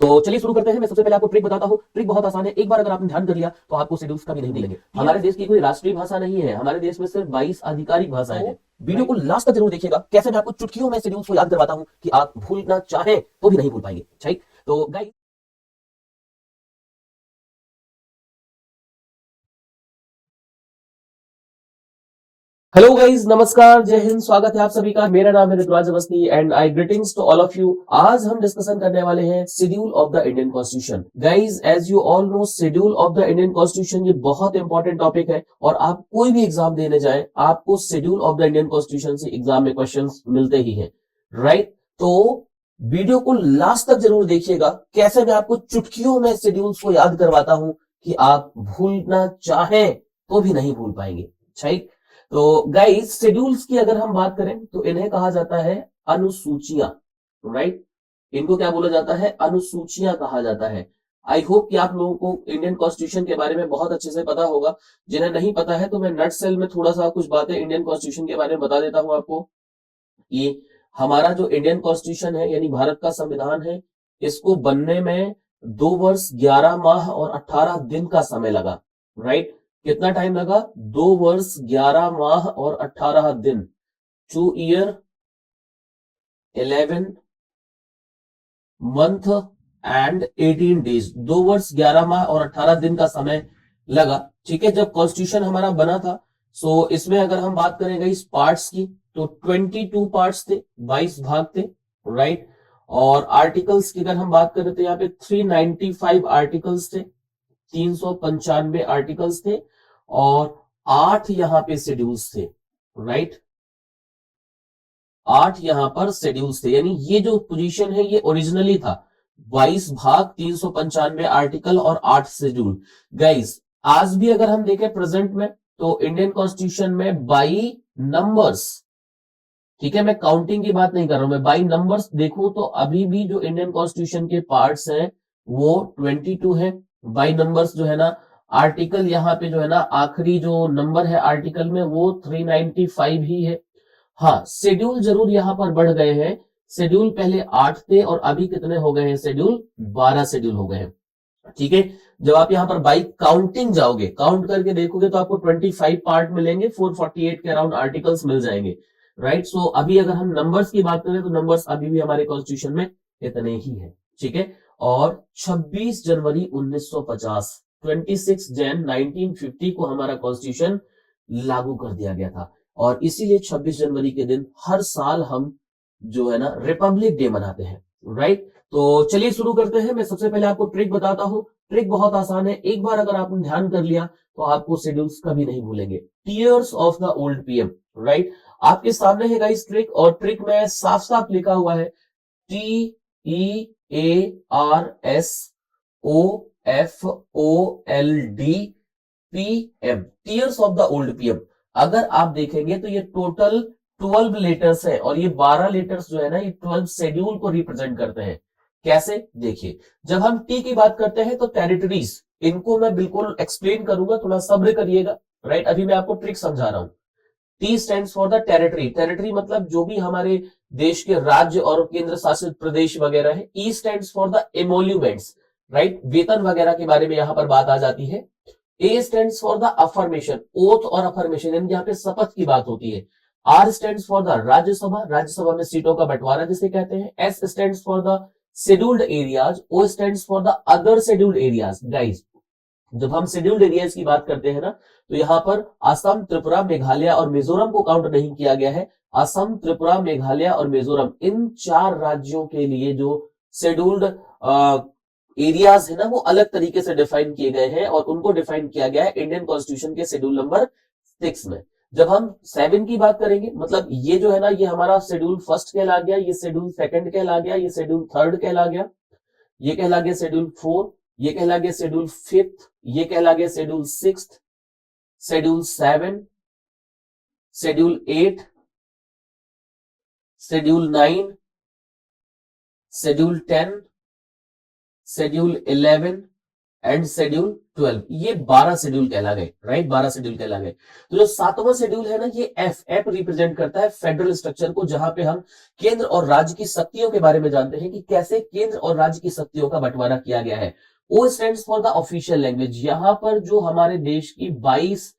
तो चलिए शुरू करते हैं। मैं सबसे पहले आपको ट्रिक बताता हूँ। ट्रिक बहुत आसान है, एक बार अगर आपने ध्यान कर लिया तो आपको शेड्यूल्स कभी नहीं मिलेंगे। हमारे देश की कोई राष्ट्रीय भाषा नहीं है, हमारे देश में सिर्फ 22 आधिकारिक भाषाएं हैं। वीडियो को लास्ट तक जरूर देखिएगा, कैसे मैं आपको चुटकियों में शेड्यूल्स को याद करवाता हूँ कि आप भूलना चाहें तो भी नहीं भूल पाएंगे। ठीक, तो गाइस हेलो गाइस, नमस्कार, जय हिंद, स्वागत है आप सभी का। मेरा नाम है Rituraj Awasthi and I greetings to all of you. आज हम डिस्कशन करने वाले हैं schedule of the Indian constitution. Guys, as you all know, schedule of the Indian constitution ये बहुत इंपॉर्टेंट टॉपिक है और आप कोई भी एग्जाम देने जाए आपको schedule of the Indian constitution से एग्जाम में क्वेश्चंस मिलते ही हैं, राइट। तो वीडियो को लास्ट तक जरूर देखिएगा, कैसे मैं आपको चुटकियों में शेड्यूल्स को याद करवाता हूं कि आप भूलना चाहें तो भी नहीं भूल पाएंगे। ठीक, तो गाइस, शेड्यूल्स की अगर हम बात करें तो इन्हें कहा जाता है अनुसूचियां, राइट। इनको क्या बोला जाता है? अनुसूचियां कहा जाता है। आई होप कि आप लोगों को इंडियन कॉन्स्टिट्यूशन के बारे में बहुत अच्छे से पता होगा। जिन्हें नहीं पता है तो मैं नट सेल में थोड़ा सा कुछ बातें इंडियन कॉन्स्टिट्यूशन के बारे में बता देता हूं आपको। ये हमारा जो इंडियन कॉन्स्टिट्यूशन है यानी भारत का संविधान है, इसको बनने में 2 वर्ष 11 माह और 18 दिन का समय लगा, राइट। कितना टाइम लगा? 2 वर्ष 11 माह और 18 दिन। 2 year 11 month एंड 18 days। 2 वर्ष 11 माह और 18 दिन का समय लगा। ठीक है, जब कॉन्स्टिट्यूशन हमारा बना था। सो इसमें अगर हम बात करेंगे इस पार्ट्स की तो 22 पार्ट्स थे, 22 भाग थे, राइट। और आर्टिकल्स की अगर हम बात करें तो यहाँ पे 395 आर्टिकल्स थे, 395 आर्टिकल्स थे और 8 यहां पे शेड्यूल्स थे, राइट। 8 यहां पर शेड्यूल्स थे, यानी ये जो पोजीशन है ये ओरिजिनली था 22 भाग, 395 आर्टिकल और 8 शेड्यूल। गाइस, आज भी अगर हम देखें प्रेजेंट में तो इंडियन कॉन्स्टिट्यूशन में बाई नंबर्स, ठीक है, मैं काउंटिंग की बात नहीं कर रहा हूं, मैं बाई नंबर्स देखूं तो अभी भी जो इंडियन कॉन्स्टिट्यूशन के पार्ट्स हैं वो 22 है। बाई नंबर्स जो है ना, आर्टिकल यहाँ पे जो है ना, आखिरी जो नंबर है आर्टिकल में वो 395 ही है। हाँ, शेड्यूल जरूर यहां पर बढ़ गए हैं। शेड्यूल पहले 8 थे और अभी कितने हो गए हैं? शेड्यूल 12 शेड्यूल हो गए हैं। ठीक है, जब आप यहां पर बाई काउंटिंग जाओगे, काउंट करके देखोगे तो आपको 25 पार्ट मिलेंगे, 448 के अराउंड आर्टिकल्स मिल जाएंगे, राइट। सो अभी अगर हम नंबर्स की बात करें तो नंबर्स अभी भी हमारे कॉन्स्टिट्यूशन में इतने ही है। ठीक है, और 26 जनवरी 1950, 26 जैन 1950 को हमारा कॉन्स्टिट्यूशन लागू कर दिया गया था और इसीलिए 26 जनवरी के दिन हर साल हम जो है ना रिपब्लिक डे मनाते हैं, राइट। तो चलिए शुरू करते हैं। मैं सबसे पहले आपको ट्रिक बताता हूं। ट्रिक बहुत आसान है, एक बार अगर आपने ध्यान कर लिया तो आपको शेड्यूल्स कभी नहीं भूलेंगे। Tears of the old PM, right. आपके सामने है गाइस ट्रिक, और ट्रिक में साफ साफ लिखा हुआ है TEARSOFOLD tears of the old PM. अगर आप देखेंगे तो ये टोटल 12 लेटर्स है और ये 12 लेटर्स जो है ना, ये 12 शेड्यूल को रिप्रेजेंट करते हैं। कैसे? देखिए, जब हम टी की बात करते हैं तो टेरिटरीज, इनको मैं बिल्कुल एक्सप्लेन करूंगा, थोड़ा सब्र करिएगा, राइट। अभी मैं आपको ट्रिक समझा रहा हूं। T stands for the territory. Territory मतलब जो भी हमारे देश के राज्य और केंद्र शासित प्रदेश वगैरह है। E stands for the emoluments, right, वेतन वगैरह के बारे में यहां पर बात आ जाती है। A stands for the affirmation, oath और अफर्मेशन, यानी यहाँ पे शपथ की बात होती है। R stands for the Rajya Sabha, Rajya Sabha में सीटों का बंटवारा जिसे कहते हैं। S stands for the scheduled areas. O stands for the other scheduled areas. Guys, जब हम शेड्यूल्ड एरियाज की बात करते हैं ना तो यहां पर असम, त्रिपुरा, मेघालय और मिजोरम को काउंट नहीं किया गया है। असम, त्रिपुरा, मेघालय और मिजोरम, इन 4 राज्यों के लिए जो शेड्यूल्ड एरियाज है ना, वो अलग तरीके से डिफाइन किए गए हैं और उनको डिफाइन किया गया है इंडियन कॉन्स्टिट्यूशन के शेड्यूल नंबर 6 में। जब हम 7 की बात करेंगे, मतलब ये जो है ना, ये हमारा शेड्यूल फर्स्ट कहला गया, ये शेड्यूल सेकंड कहला गया, ये शेड्यूल थर्ड कहला गया, ये कहला गया शेड्यूल 4, ये कहला गया शेड्यूल 5, ये कहला गया schedule 6, schedule 7, schedule 8, schedule 9, schedule 10, schedule 11, and schedule 12, ये 12 शेड्यूल कहला गए, राइट, 12 शेड्यूल कहला गए। तो जो 7वां शेड्यूल है ना, ये एफ रिप्रेजेंट करता है फेडरल स्ट्रक्चर को, जहां पे हम केंद्र और राज्य की शक्तियों के बारे में जानते हैं कि कैसे केंद्र और राज्य की शक्तियों का बंटवारा किया गया है। O stands for the official language, यहां पर जो हमारे देश की 22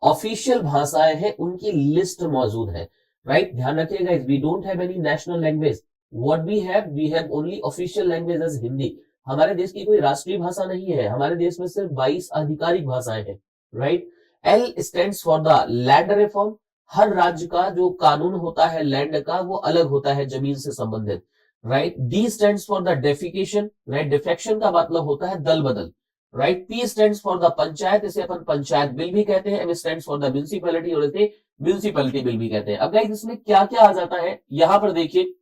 ऑफिशियल भाषाएं हैं उनकी लिस्ट मौजूद है, राइट। ध्यान रखिएगा, we don't have any national language, what we have only official language as Hindi. हमारे देश की कोई राष्ट्रीय भाषा नहीं है, हमारे देश में सिर्फ 22 आधिकारिक भाषाएं हैं, right. L stands for the land reform, हर राज्य का जो कानून होता है लैंड का वो अलग होता है जमीन से संबंधित, right. D stands for the defecation, right, defection का मतलब होता है दल बदल, राइट। P stands for the panchayat, इसे अपन पंचायत बिल भी कहते हैं। M stands for the municipality, और इसे म्यूनिसिपैलिटी बिल भी कहते हैं। अब गाइस इसमें क्या क्या आ जाता है, यहां पर देखिए,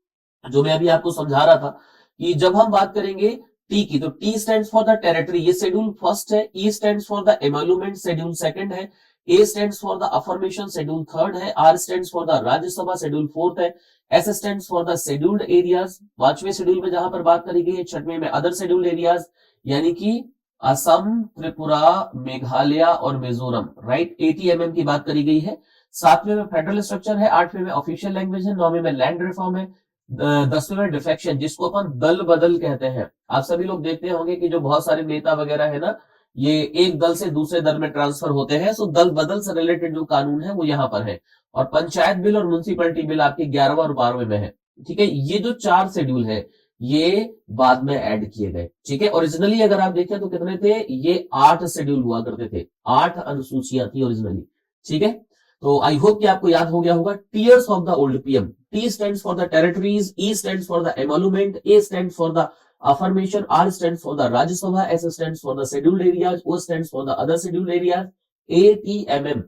जो मैं अभी आपको समझा रहा था कि जब हम बात करेंगे टी की, तो T stands for the territory, ये शेड्यूल फर्स्ट है। E stands for the emolument, schedule second है। A stands for the affirmation, schedule third है। R stands for the Rajya Sabha, schedule fourth है। S stands for the scheduled areas, पांचवें schedule में जहां पर बात करी गई है। छठवें में अदर शेड्यूल्ड एरियाज, यानी कि असम, त्रिपुरा, मेघालय और मिजोरम, राइट। 80 की बात करी गई है। सातवें में फेडरल स्ट्रक्चर है। आठवें में ऑफिशियल लैंग्वेज है। नौवें में लैंड रिफॉर्म है। 10वें में डिफेक्शन, जिसको अपन दल बदल कहते हैं। आप सभी लोग देखते होंगे कि जो बहुत सारे नेता वगैरह है ना, ये एक दल से दूसरे दल में ट्रांसफर होते हैं। सो दल बदल से रिलेटेड जो कानून है वो यहाँ पर है। और पंचायत बिल और म्यूनिसिपैलिटी बिल आपके 11वें और 12वें में है, ठीक है। ये जो 4 शेड्यूल है ये बाद में ऐड किए गए, ठीक है। ओरिजिनली अगर आप देखें तो कितने थे, ये 8 शेड्यूल हुआ करते थे, 8 अनुसूचियां थी ओरिजिनली, ठीक है। तो आई होप कि आपको याद हो गया होगा। Tears of the old PM, T stands for the territories, E stands for the emolument, A stands for the affirmation, R stands for the Rajya Sabha, S stands for the scheduled areas, O stands for the other scheduled areas, ATMM,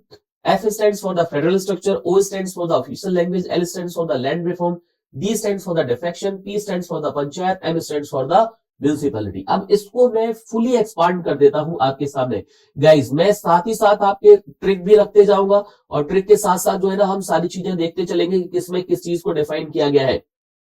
F stands for the federal structure, O stands for the official language, L stands for the land reform, D stands for the defection, P stands for the panchayat, M stands for the municipality. अब इसको मैं fully expand कर देता हूं आपके सामने guys, मैं साथ ही साथ आपके ट्रिक भी रखते जाऊंगा, और ट्रिक के साथ साथ जो है ना हम सारी चीजें देखते चलेंगे कि किसमें किस चीज को डिफाइन किया गया है।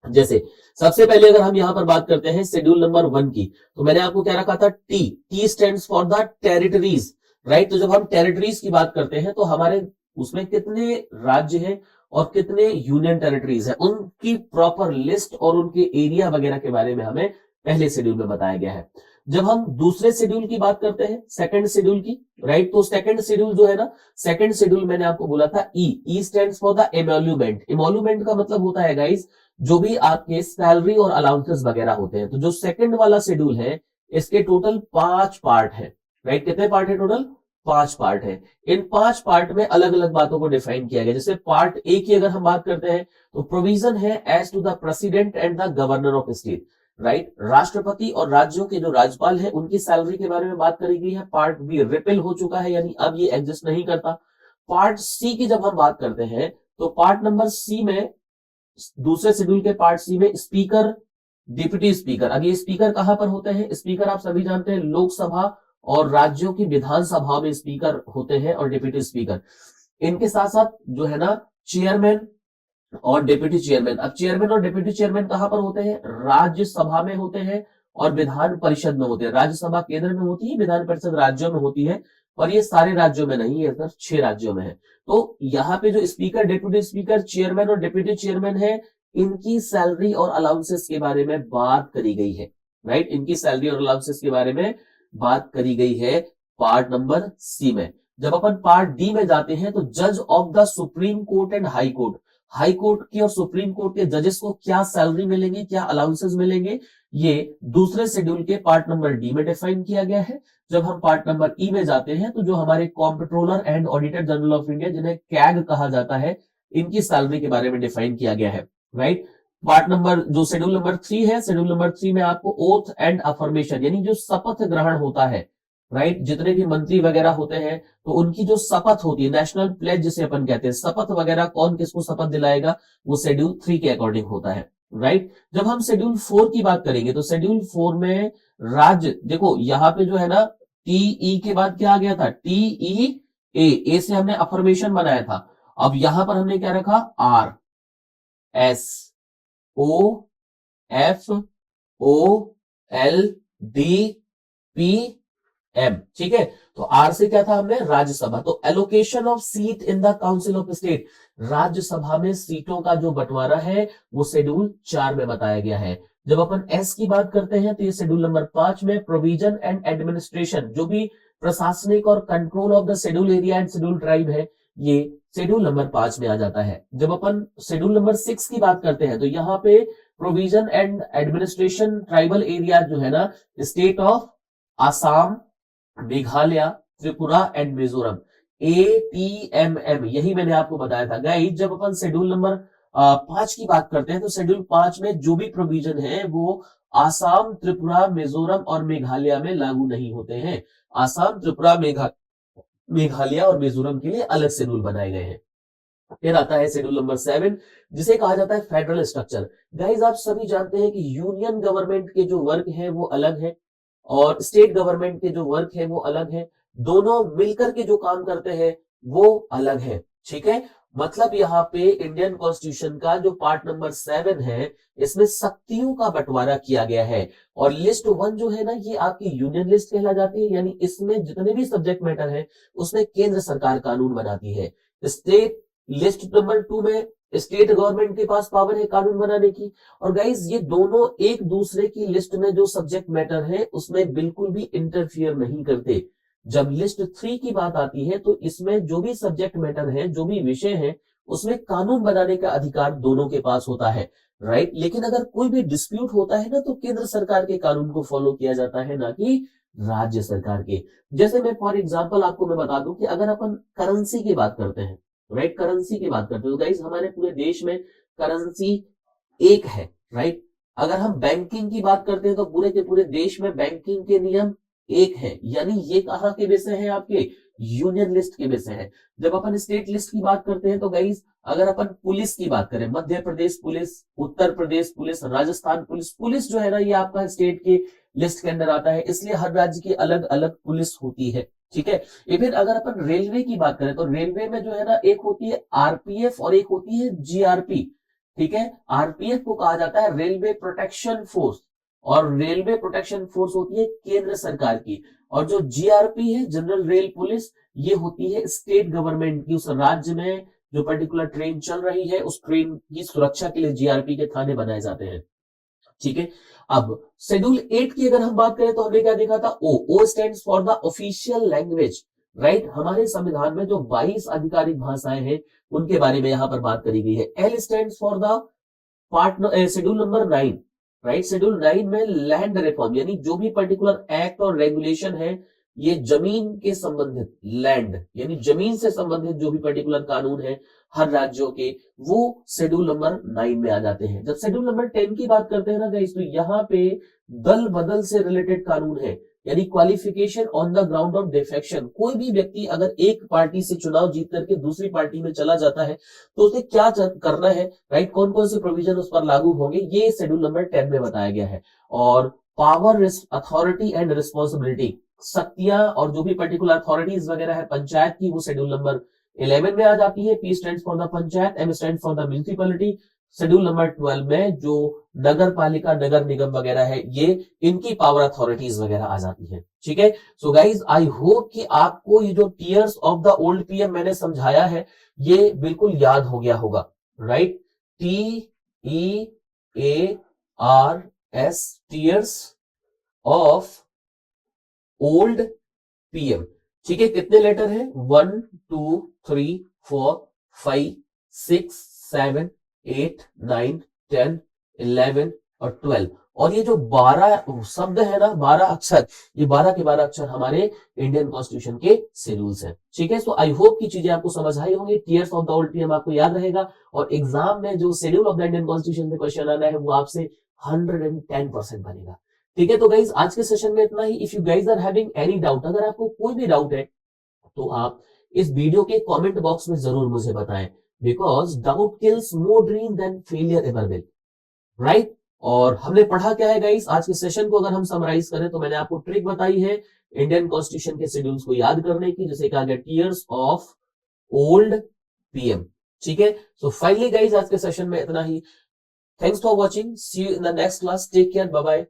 जैसे सबसे पहले अगर हम यहां पर बात करते हैं शेड्यूल नंबर 1 की, तो मैंने आपको क्या रखा था, T stands for the territories, right. तो जब हम टेरिटरीज की बात करते हैं तो हमारे उसमें कितने राज्य हैं और कितने यूनियन टेरिटरीज है, उनकी प्रॉपर लिस्ट और उनके एरिया वगैरह के बारे में हमें पहले शेड्यूल में बताया गया है। जब हम दूसरे शेड्यूल की बात करते हैं, सेकंड शेड्यूल की, राइट, तो सेकंड शेड्यूल जो है ना, सेकंड शेड्यूल मैंने आपको बोला था ई स्टैंड्स फॉर द एमोल्यूमेंट। एमोल्यूमेंट का मतलब होता है गाइस जो भी आपके सैलरी और अलाउंसेस वगैरह होते हैं। तो जो सेकंड वाला शेड्यूल है इसके टोटल 5 पार्ट है, राइट। कितने पार्ट है टोटल, 5 पार्ट है। इन 5 पार्ट में अलग अलग बातों को डिफाइन किया गया। जैसे पार्ट ए की अगर हम बात करते हैं तो प्रोविजन है as to the president and the governor of state, right. राष्ट्रपति और राज्यों के जो राज्यपाल है उनकी सैलरी के बारे में बात करी गई है। पार्ट बी रिपेल हो चुका है, यानी अब ये एग्जिस्ट नहीं करता। पार्ट सी की जब हम बात करते हैं तो पार्ट नंबर सी में, दूसरे शेड्यूल के पार्ट सी में स्पीकर, डिप्टी स्पीकर। अब ये स्पीकर कहां पर होते हैं, स्पीकर आप सभी जानते हैं लोकसभा और राज्यों की विधानसभा में स्पीकर होते हैं, और डिप्टी स्पीकर। इनके साथ साथ जो है ना चेयरमैन और डिप्टी चेयरमैन। अब चेयरमैन और डिप्टी चेयरमैन कहां पर होते हैं, राज्यसभा में होते हैं और विधान परिषद में होते हैं। राज्यसभा केंद्र में होती है, विधान परिषद राज्यों में होती है, और ये सारे राज्यों में नहीं है, सिर्फ 6 राज्यों में है। तो यहाँ पे जो स्पीकर, डिप्टी स्पीकर, चेयरमैन और डिप्टी चेयरमैन है, इनकी सैलरी और अलाउंसेस के बारे में बात करी गई है, राइट। इनकी सैलरी और अलाउंसेस के बारे में बात करी गई है पार्ट नंबर सी में। जब अपन पार्ट डी में जाते हैं तो जज of the supreme court and high court, high court की और सुप्रीम कोर्ट के जजेस को क्या सैलरी मिलेंगे, क्या अलाउंसेस मिलेंगे, ये दूसरे शेड्यूल के पार्ट नंबर डी में डिफाइन किया गया है। जब हम पार्ट नंबर ई में जाते हैं तो जो हमारे comptroller and auditor general of India, जिन्हें कैग कहा जाता है, इनकी सैलरी के बारे में डिफाइन किया गया है, राइट। पार्ट नंबर जो शेड्यूल नंबर 3 है, शेड्यूल नंबर 3 में आपको ओथ एंड अफर्मेशन, यानी जो शपथ ग्रहण होता है, राइट, जितने भी मंत्री वगैरह होते हैं तो उनकी जो शपथ होती है, नेशनल प्लेज जिसे अपन कहते हैं, शपथ वगैरह कौन किसको शपथ दिलाएगा, वो शेड्यूल 3 के अकॉर्डिंग होता है, राइट। जब हम शेड्यूल 4 की बात करेंगे तो शेड्यूल 4 में राज्य, देखो यहाँ पे जो है ना टीई के बाद क्या आ गया था, टीई ए से हमने अफर्मेशन बनाया था। अब यहां पर हमने क्या रखा, R S O F O L D P M, ठीक है। तो आर से क्या था हमने, राज्यसभा। तो allocation of seat in the council of state, Rajya Sabha में सीटों का जो बंटवारा है वो शेड्यूल 4 में बताया गया है। जब अपन एस की बात करते हैं तो ये शेड्यूल नंबर 5 में प्रोविजन एंड एडमिनिस्ट्रेशन, जो भी प्रशासनिक और control of the schedule area and schedule tribe है, ये शेड्यूल नंबर 5 में आ जाता है। जब अपन शेड्यूल नंबर 6 की बात करते हैं तो यहाँ पे provision and administration tribal area जो है ना, state of Assam, Meghalaya, Tripura and Mizoram, ATMM, यही मैंने आपको बताया था गाइस। जब अपन शेड्यूल नंबर 5 की बात करते हैं तो शेड्यूल 5 में जो भी प्रोविजन है वो आसाम, त्रिपुरा, मिजोरम और मेघालय में लागू नहीं होते हैं। आसाम, त्रिपुरा, मेघालय और मिजोरम के लिए अलग शेड्यूल बनाए गए हैं। फिर आता है शेड्यूल नंबर 7, जिसे कहा जाता है फेडरल स्ट्रक्चर। गाइस आप सभी जानते हैं कि यूनियन गवर्नमेंट के जो वर्क है वो अलग है और स्टेट गवर्नमेंट के जो वर्क है वो अलग है, दोनों मिलकर के जो काम करते हैं वो अलग है, ठीक है। मतलब यहाँ पे इंडियन कॉन्स्टिट्यूशन का जो पार्ट नंबर 7 है, इसमें शक्तियों का बंटवारा किया गया है। और लिस्ट 1 जो है ना, ये आपकी यूनियन लिस्ट कहला जाती है, यानी इसमें जितने भी सब्जेक्ट मैटर है उसमें केंद्र सरकार कानून बनाती है। स्टेट लिस्ट नंबर 2 में स्टेट गवर्नमेंट के पास पावर है कानून बनाने की। और गाइज ये दोनों एक दूसरे की लिस्ट में जो सब्जेक्ट मैटर है उसमें बिल्कुल भी इंटरफियर नहीं करते। जब लिस्ट 3 की बात आती है तो इसमें जो भी सब्जेक्ट मैटर है, जो भी विषय है, उसमें कानून बनाने का अधिकार दोनों के पास होता है, राइट। लेकिन अगर कोई भी डिस्प्यूट होता है ना तो केंद्र सरकार के कानून को फॉलो किया जाता है, ना कि राज्य सरकार के। जैसे मैं फॉर एग्जाम्पल आपको मैं बता दूं कि अगर अपन करेंसी की बात करते हैं, राइट, करेंसी की बात करते हैं तो गाइस हमारे पूरे देश में करेंसी एक है, राइट। अगर हम बैंकिंग की बात करते हैं तो पूरे के पूरे देश में बैंकिंग के नियम एक है, यानी ये कहाँ के विषय है, आपके यूनियन लिस्ट के विषय है। जब अपन स्टेट लिस्ट की बात करते हैं तो गाइस अगर अपन पुलिस की बात करें, Madhya Pradesh police, Uttar Pradesh police, Rajasthan police, police जो है ना ये आपका स्टेट के लिस्ट के अंदर आता है, इसलिए हर राज्य की अलग अलग पुलिस होती है, ठीक है। ये फिर अगर अपन रेलवे की बात करें तो रेलवे में जो है ना एक होती है आरपीएफ और एक होती है जीआरपी, ठीक है। आरपीएफ को कहा जाता है रेलवे प्रोटेक्शन फोर्स और रेलवे प्रोटेक्शन फोर्स होती है केंद्र सरकार की। और जो जीआरपी है जनरल रेल पुलिस, ये होती है स्टेट गवर्नमेंट की। उस राज्य में जो पर्टिकुलर ट्रेन चल रही है उस ट्रेन की सुरक्षा के लिए जीआरपी के थाने बनाए जाते हैं, ठीक है। अब शेड्यूल 8 की अगर हम बात करें तो हमने क्या देखा था, O stands for the official language, right. हमारे संविधान में जो 22 आधिकारिक भाषाएं हैं उनके बारे में यहां पर बात करी गई है। L stands for the part schedule number 9, right. Schedule 9 में लैंड रिफॉर्म, यानी जो भी पर्टिकुलर एक्ट और रेगुलेशन है ये जमीन के संबंधित, लैंड यानी जमीन से संबंधित जो भी पर्टिकुलर कानून है हर राज्यों के, वो शेड्यूल नंबर 9 में आ जाते हैं। जब शेड्यूल नंबर 10 की बात करते हैं ना गाइस, तो यहाँ पे दल बदल से रिलेटेड कानून है, यानी qualification on the ground of defection. कोई भी व्यक्ति अगर एक पार्टी से चुनाव जीत करके दूसरी पार्टी में चला जाता है तो उसे क्या करना है, राइट, कौन कौन से प्रोविजन उस पर लागू होंगे, ये शेड्यूल नंबर 10 में बताया गया है। और पावर, अथॉरिटी एंड रिस्पॉन्सिबिलिटी, शक्तियां और जो भी पर्टिकुलर अथॉरिटीज वगैरह है पंचायत की, वो शेड्यूल नंबर 11 में आ जाती है। P stand for the panchayat, M stand for the municipality. Schedule number 12 में जो नगर पालिका, नगर निगम वगैरह है, ये इनकी पावर अथॉरिटीज वगैरह आ जाती है, ठीक है। सो गाइज आई होप कि आपको ये जो tears of the old PM मैंने समझाया है ये बिल्कुल याद हो गया होगा, right. TEARS, tears of old PM, ठीक है। कितने लेटर है, 1 2 3 4 5 6 7 8 9 10 11 और 12। और ये जो 12 शब्द है ना, 12 अक्षर, ये 12 के 12 अक्षर हमारे इंडियन कॉन्स्टिट्यूशन के शेड्यूल्स हैं, ठीक है। सो आई होप की चीजें आपको समझ आई होंगी। Tears of the old PM आपको याद रहेगा और एग्जाम में जो schedule of the Indian constitution से क्वेश्चन आना है वो आपसे 110% बनेगा, ठीक है। तो गाइज आज के सेशन में इतना ही। If you guys are having any doubt, अगर आपको कोई भी डाउट है तो आप इस वीडियो के कमेंट बॉक्स में जरूर मुझे बताएं, because doubt kills more dream than failure ever will, right. और हमने पढ़ा क्या है गाइस आज के सेशन को अगर हम समराइज करें तो मैंने आपको ट्रिक बताई है इंडियन कॉन्स्टिट्यूशन के शेड्यूल्स को याद करने की, जैसे कहा गया टीयर्स ऑफ ओल्ड पीएम, ठीक है। सो फाइनली गाइस आज के सेशन में इतना ही। Thanks for watching, see you in the next class, take care, bye bye.